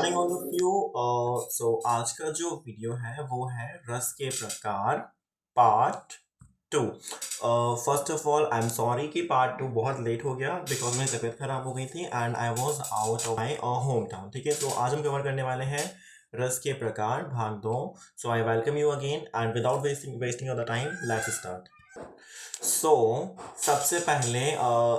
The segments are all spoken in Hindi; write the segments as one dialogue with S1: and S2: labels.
S1: Morning all of you. So आज का जो वीडियो है वो है रस के प्रकार part two. First of all I am sorry कि पार्ट टू बहुत लेट हो गया बिकॉज मेरी तबीयत खराब हो गई थी and I was out of my home town. ठीक है, तो आज हम कवर करने वाले हैं रस के प्रकार भाग दो। So I welcome you again and without wasting of the time let's start. So सबसे पहले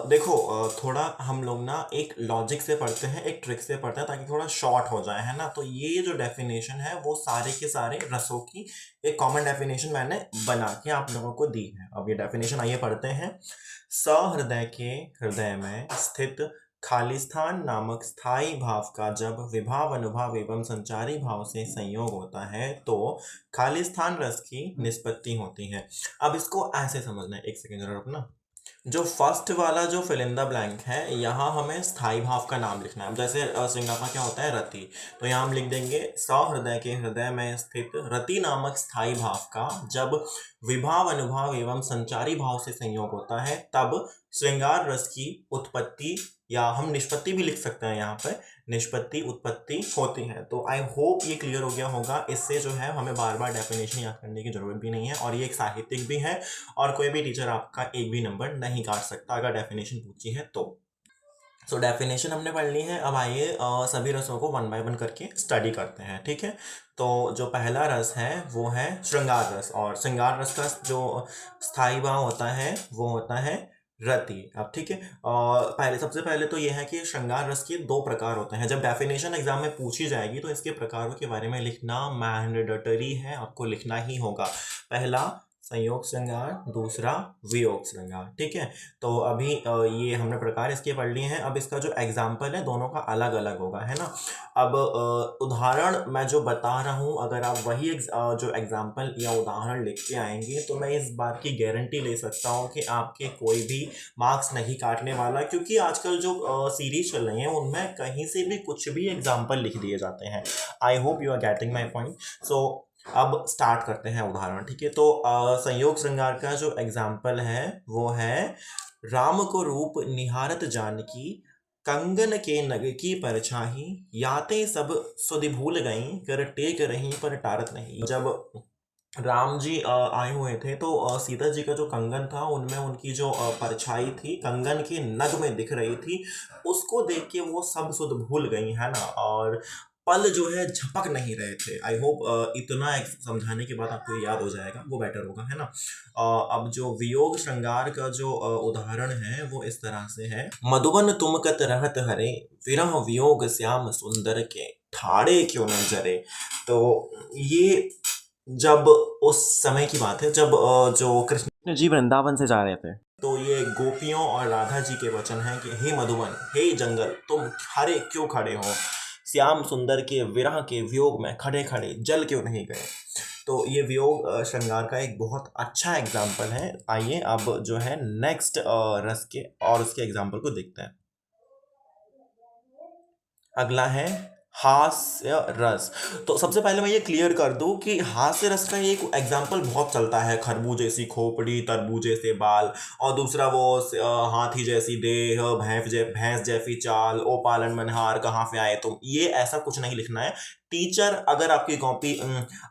S1: देखो, थोड़ा हम लोग ना एक लॉजिक से पढ़ते हैं, एक ट्रिक से पढ़ते हैं ताकि थोड़ा शॉर्ट हो जाए, है ना। तो ये जो डेफिनेशन है वो सारे के सारे रसों की एक कॉमन डेफिनेशन मैंने बना के आप लोगों को दी है। अब ये डेफिनेशन आइए पढ़ते हैं। सहृदय के हृदय में स्थित खालिस्थान नामक स्थायी भाव का जब विभाव अनुभाव एवं संचारी भाव से संयोग होता है तो खालिस्थान रस की निष्पत्ति होती है। अब इसको ऐसे समझना है, एक सेकेंड जरा रुकना। जो फर्स्ट वाला जो फिल इन द ब्लैंक है, यहाँ हमें स्थाई भाव का नाम लिखना है। अब जैसे श्रृंगार का क्या होता है, रति, तो यहाँ हम लिख देंगे सहृदय के हृदय में स्थित रति नामक स्थाई भाव का जब विभाव अनुभाव एवं संचारी भाव से संयोग होता है तब श्रृंगार रस की उत्पत्ति, या हम निष्पत्ति भी लिख सकते हैं यहाँ पर, निष्पत्ति उत्पत्ति होती है। तो आई होप ये क्लियर हो गया होगा। इससे जो है हमें बार बार डेफिनेशन याद करने की जरूरत भी नहीं है और ये एक साहित्यिक भी है और कोई भी टीचर आपका एक भी नंबर नहीं काट सकता अगर डेफिनेशन पूछी है तो। सो डेफिनेशन हमने पढ़ ली है। अब आइए सभी रसों को वन बाय वन करके स्टडी करते हैं। ठीक है, तो जो पहला रस है वो है श्रृंगार रस, और श्रृंगार रस का जो स्थायी भाव होता है वो होता है रति। अब ठीक है, पहले सबसे पहले तो ये है कि श्रृंगार रस के दो प्रकार होते हैं। जब डेफिनेशन एग्जाम में पूछी जाएगी तो इसके प्रकारों के बारे में लिखना मैंडेटरी है, आपको लिखना ही होगा। पहला संयोग श्रृंगार, दूसरा वियोग श्रृंगार। ठीक है, तो अभी ये हमने प्रकार इसके पढ़ लिए हैं। अब इसका जो एग्जाम्पल है दोनों का अलग अलग होगा, है ना। अब उदाहरण मैं जो बता रहा हूँ, अगर आप वही जो एग्जाम्पल या उदाहरण लिख के आएंगे तो मैं इस बात की गारंटी ले सकता हूँ कि आपके कोई भी मार्क्स नहीं काटने वाला, क्योंकि आजकल जो सीरीज चल रही है उनमें कहीं से भी कुछ भी एग्जाम्पल लिख दिए जाते हैं। I hope you are getting my point. So अब स्टार्ट करते हैं उदाहरण। ठीक है, तो संयोग श्रृंगार का जो एग्जाम्पल है वो है राम को रूप निहारत जानकी कंगन के नग की परछाई याते सब सुधि भूल गई कर टेक रही पर टारत नहीं। जब राम जी आए हुए थे तो सीता जी का जो कंगन था उनमें उनकी जो परछाई थी कंगन के नग में दिख रही थी, उसको देख के वो सब सुध भूल गई, है ना। और पल जो है झपक नहीं रहे थे। आई होप इतना समझाने के बाद आपको ये याद हो जाएगा, वो बेटर होगा, है ना। अब जो वियोग श्रृंगार का जो उदाहरण है वो इस तरह से है। मधुबन तुम कत रहत हरे विरह वियोग श्याम सुंदर के ठाड़े क्यों न जरे। तो ये जब उस समय की बात है जब जो कृष्ण जी वृंदावन से जा रहे थे, तो ये गोपियों और राधा जी के वचन हैं कि हे मधुबन, हे जंगल, तुम हरे क्यों खड़े हो, श्याम सुंदर के विरह के वियोग में खड़े खड़े जल क्यों नहीं गए। तो ये वियोग श्रृंगार का एक बहुत अच्छा एग्जाम्पल है। आइए अब जो है नेक्स्ट रस के और उसके एग्जाम्पल को देखते हैं। अगला है हास्य रस। तो सबसे पहले मैं ये क्लियर कर दूं कि हास्य रस का एक एग्जाम्पल बहुत चलता है, खरबूज जैसी खोपड़ी, तरबूज जैसे बाल, और दूसरा वो हाथी जैसी देह, भैंस जैसी चाल, ओ पालन मनहार कहाँ से आए तुम। ये ऐसा कुछ नहीं लिखना है। टीचर अगर आपकी कॉपी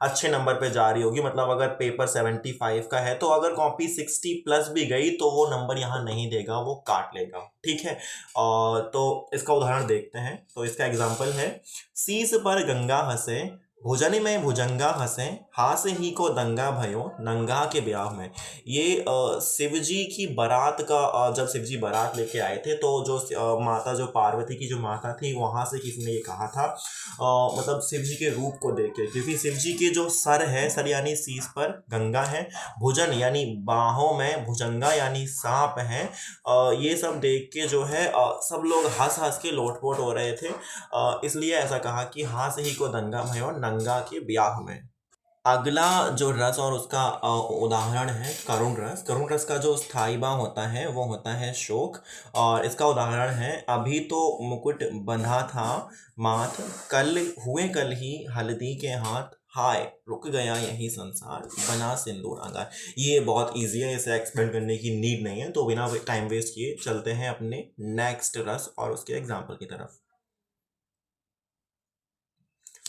S1: अच्छे नंबर पे जा रही होगी, मतलब अगर पेपर 75 का है तो अगर कॉपी 60 प्लस भी गई तो वो नंबर यहाँ नहीं देगा, वो काट लेगा। ठीक है, और तो इसका उदाहरण देखते हैं। तो इसका एग्जाम्पल है शीस पर गंगा हंसे भुजन में भुजंगा हंसे हास ही को दंगा भयो नंगा के ब्याह में। ये शिव जी की बारात का जब शिव जी बारात लेके आए थे तो जो माता, जो पार्वती की जो माता थी, वहां से किसी ने ये कहा था मतलब शिव जी के रूप को देख के, क्योंकि शिव जी के जो सर है, सर यानी शीस पर गंगा है, भुजन यानी बाहों में भुजंगा यानी सांप है, ये सब देख के जो है सब लोग हंस हंस के लोटपोट हो रहे थे। इसलिए ऐसा कहा कि हास ही को दंगा भयो नंगा के ब्याह में। अगला जो रस और उसका उदाहरण है करुण रस। करुण रस का जो स्थायी भाव होता है वो होता है शोक, और इसका उदाहरण है अभी तो मुकुट बंधा था माथ कल हुए कल ही हल्दी के हाथ हाय रुक गया यही संसार बना सिंदूर अंगार। ये बहुत इजी है, इसे एक्सप्लेन करने की नीड नहीं है, तो बिना टाइम वेस्ट किए चलते हैं अपने नेक्स्ट रस और उसके एग्जाम्पल की तरफ।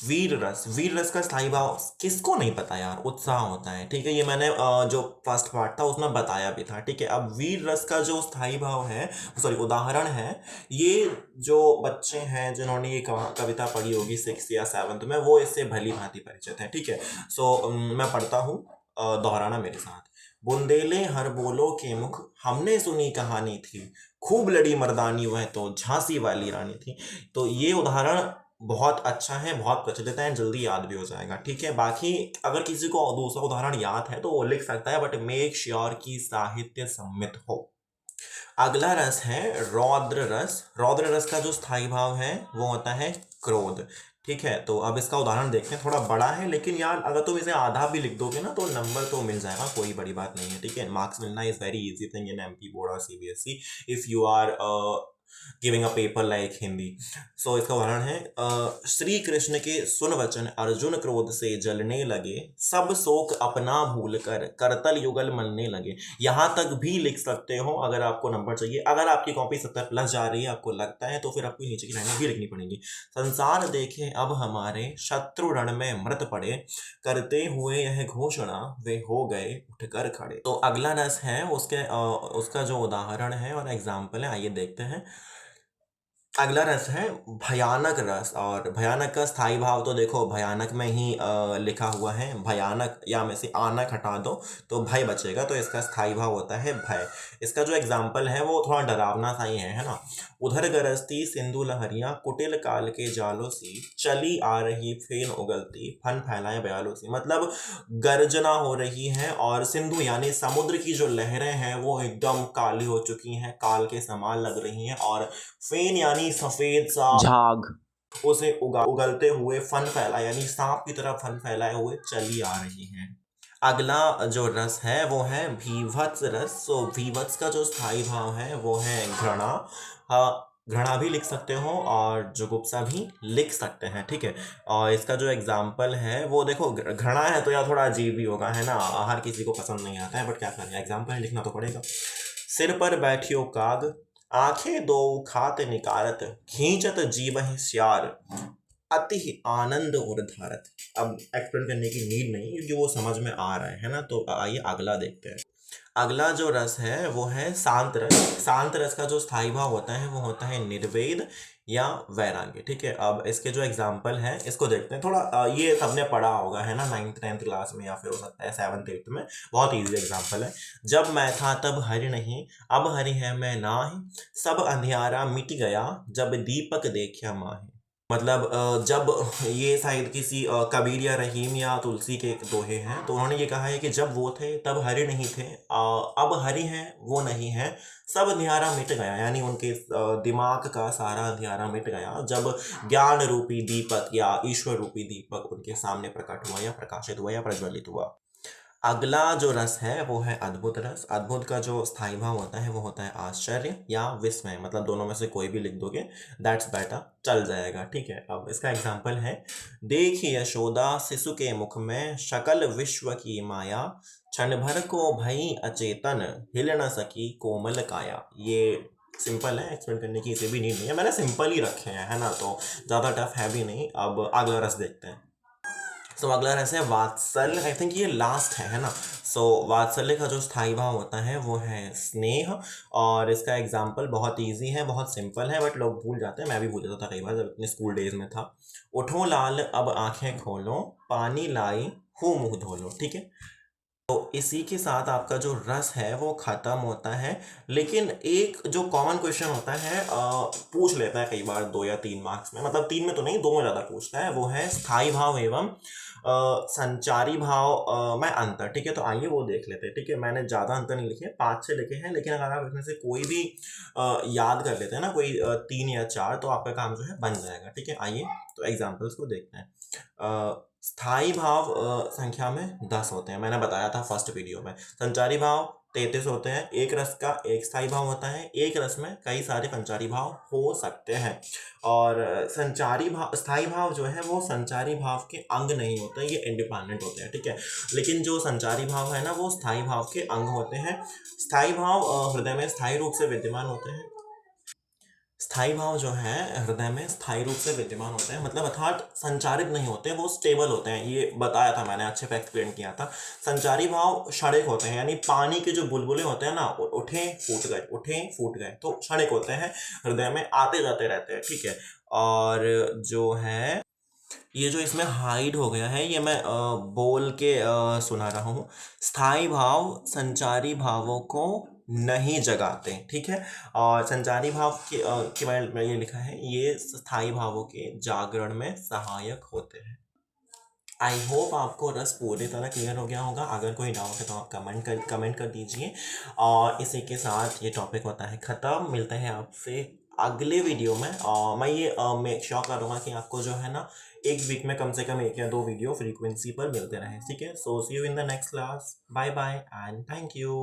S1: वीर रस का स्थाई भाव किसको नहीं पता यार, उत्साह होता है, ठीक है। ये मैंने जो फर्स्ट पार्ट था उसमें बताया भी था, ठीक है। अब वीर रस का जो स्थाई भाव है, सॉरी उदाहरण है, ये जो बच्चे हैं जिन्होंने ये कविता पढ़ी होगी 6th या 7th में, वो इससे भली भांति परिचित है, ठीक है। सो मैं पढ़ता हूँ, दोहराना मेरे साथ। बुंदेले हर बोलो के मुख, हमने सुनी कहानी थी, खूब लड़ी मर्दानी वह तो झांसी वाली रानी थी। तो ये उदाहरण बहुत अच्छा है, बहुत प्रचलित है, जल्दी याद भी हो जाएगा, ठीक है। बाकी अगर किसी को दूसरा उदाहरण याद है तो वो लिख सकता है, बट मेक श्योर की साहित्य सम्मित हो। अगला रस है रौद्र रस। रौद्र रस का जो स्थाई भाव है वो होता है क्रोध, ठीक है। तो अब इसका उदाहरण देखते हैं, थोड़ा बड़ा है, लेकिन यार अगर तुम इसे आधा भी लिख दोगे ना तो नंबर तो मिल जाएगा, कोई बड़ी बात नहीं है, ठीक है। मार्क्स मिलना is very easy thing in MP board और CBSE if you are giving a paper like Hindi. So इसका उदाहरण है, श्री कृष्ण के सुन वचन अर्जुन क्रोध से जलने लगे, सब शोक अपना भूल कर करतल युगल मलने लगे। यहां तक भी लिख सकते हो अगर आपको नंबर चाहिए। अगर आपकी कॉपी 70+ जा रही है, आपको लगता है, तो फिर आपको नीचे की लाइनें भी लिखनी पड़ेंगी। संसार देखे अब हमारे शत्रु रण में मृत पड़े, करते हुए यह घोषणा वे हो गए उठकर खड़े। तो अगला रस है उसका जो उदाहरण है और एग्जाम्पल है, आइए देखते हैं। अगला रस है भयानक रस। और भयानक का स्थाई भाव तो देखो भयानक में ही लिखा हुआ है, भयानक या में से आनक हटा दो तो भय बचेगा, तो इसका स्थाई भाव होता है भय। इसका जो एग्जाम्पल है वो थोड़ा डरावना सा ही है ना। उधर गरजती सिंधु लहरियां, कुटिल काल के जालों सी, चली आ रही फेन उगलती, फन फैलाए बयालों सी। मतलब गर्जना हो रही है और सिंधु यानी समुद्र की जो लहरें हैं वो एकदम काली हो चुकी हैं, काल के समान लग रही हैं, और फेन यानी सफेद सा झाग उसे उगलते हुए फन फैला यानी सांप की तरह फन फैलाए हुए चली आ रही है। अगला जो रस है वो है भीभत्स रस। सो भीभत्स का जो स्थाई भाव है वो है घृणा। घृणा भी लिख सकते हो और जुगुप्सा भी लिख सकते हैं, ठीक है। और इसका जो एग्जाम्पल है वो देखो, घृणा है तो यार थोड़ा अजीब भी होगा, है ना, हर किसी को पसंद नहीं आता है, बट क्या करें, एग्जाम्पल लिखना तो पड़ेगा। सिर पर बैठियो काग, आंखें दो खात निकारत, खींचत जीवहि श्यार, अति आनंद और धारत। अब एक्सप्लेन करने की नीड नहीं क्योंकि वो समझ में आ रहा है ना। तो आइए अगला देखते हैं। अगला जो रस है वो है शांत रस। शांत रस का जो स्थाई भाव होता है वो होता है निर्वेद या वैराग्य, ठीक है। अब इसके जो एग्जाम्पल है इसको देखते हैं। थोड़ा ये सबने पढ़ा होगा, है ना, 9th 10th क्लास में या फिर हो सकता है 7th 8th में। बहुत इजी एग्जाम्पल है। जब मैं था तब हरि नहीं, अब हरि है मैं नाही, सब अंधियारा मिट गया, जब दीपक देखा माही। मतलब जब ये शायद किसी कबीर या रहीम या तुलसी के दोहे हैं, तो उन्होंने ये कहा है कि जब वो थे तब हरि नहीं थे, अब हरि हैं वो नहीं है, सब अंधियारा मिट गया, यानी उनके दिमाग का सारा अंधियारा मिट गया जब ज्ञान रूपी दीपक या ईश्वर रूपी दीपक उनके सामने प्रकट हुआ या प्रकाशित हुआ या प्रज्वलित हुआ। अगला जो रस है वो है अद्भुत रस। अद्भुत का जो स्थाई भाव होता है वो होता है आश्चर्य या विस्मय। मतलब दोनों में से कोई भी लिख दोगे, दैट्स बेटर, चल जाएगा, ठीक है। अब इसका एग्जाम्पल है, देखी यशोदा शिशु के मुख में, शकल विश्व की माया, क्षण भर को भई अचेतन, हिल न सकी कोमल काया। ये सिंपल है, एक्सप्लेन करने की इसे भी नीड नहीं है, मैंने सिंपल ही रखे हैं, है ना, तो ज़्यादा टफ है भी नहीं। अब अगला रस देखते हैं। सो अगला रस है वात्सल्य। आई थिंक ये लास्ट है ना। सो वात्सल्य का जो स्थाई भाव होता है वो है स्नेह। और इसका एग्जाम्पल बहुत इजी है, बहुत सिंपल है, बट लोग भूल जाते हैं, मैं भी भूल जाता था कई बार जब अपने स्कूल डेज में था। उठो लाल अब आंखें खोलो, पानी लाई हूँ मुंह धो लो, ठीक है। तो इसी के साथ आपका जो रस है वो खत्म होता है। लेकिन एक जो कॉमन क्वेश्चन होता है, पूछ लेता है कई बार 2 या 3 मार्क्स में, मतलब 3 में तो नहीं, 2 में ज़्यादा पूछता है, वो है स्थाई भाव एवं संचारी भाव में अंतर, ठीक है। तो आइए वो देख लेते हैं, ठीक है। मैंने ज़्यादा अंतर नहीं लिखे, 5-6 लिखे हैं, लेकिन अगर आप इसमें से कोई भी याद कर लेते हैं ना, कोई 3 या 4, तो आपका काम जो है बन जाएगा, ठीक है। आइए तो एग्जाम्पल्स को देखते हैं। स्थाई भाव संख्या में 10 होते हैं, मैंने बताया था फर्स्ट वीडियो में। संचारी भाव 33 होते हैं। एक रस का एक स्थाई भाव होता है, एक रस में कई सारे संचारी भाव हो सकते हैं। और संचारी भाव, स्थाई भाव जो है वो संचारी भाव के अंग नहीं होते, ये इंडिपेंडेंट होते हैं, ठीक है। लेकिन जो संचारी भाव है ना वो स्थाई भाव के अंग होते हैं। स्थाई भाव हृदय में स्थायी रूप से विद्यमान होते हैं। स्थायी भाव जो है हृदय में स्थायी रूप से विद्यमान होते हैं, मतलब अर्थात संचारित नहीं होते, वो स्टेबल होते हैं। ये बताया था मैंने, अच्छे से एक्सप्लेन किया था। संचारी भाव क्षणिक होते हैं, यानी पानी के जो बुलबुले होते हैं ना, उठे फूट गए, उठे फूट गए, तो क्षणिक होते हैं, हृदय में आते जाते रहते हैं, ठीक है। और जो है ये जो इसमें हाइड हो गया है, ये मैं बोल के सुना रहा हूँ। स्थायी भाव संचारी भावों को नहीं जगाते, ठीक है। और संचारी भाव के बारे में ये लिखा है, ये स्थायी भावों के जागरण में सहायक होते हैं। आई होप आपको रस पूरी तरह क्लियर हो गया होगा। अगर कोई डाउट है तो आप कमेंट कर दीजिए। और इसी के साथ ये टॉपिक होता है ख़त्म। मिलते हैं आपसे अगले वीडियो में। और मैं ये मेक श्योर करूँगा कि आपको जो है ना, एक वीक में कम से कम 1 या 2 वीडियो फ्रीक्वेंसी पर मिलते रहें, ठीक है। So see you in the next class. Bye bye and thank you.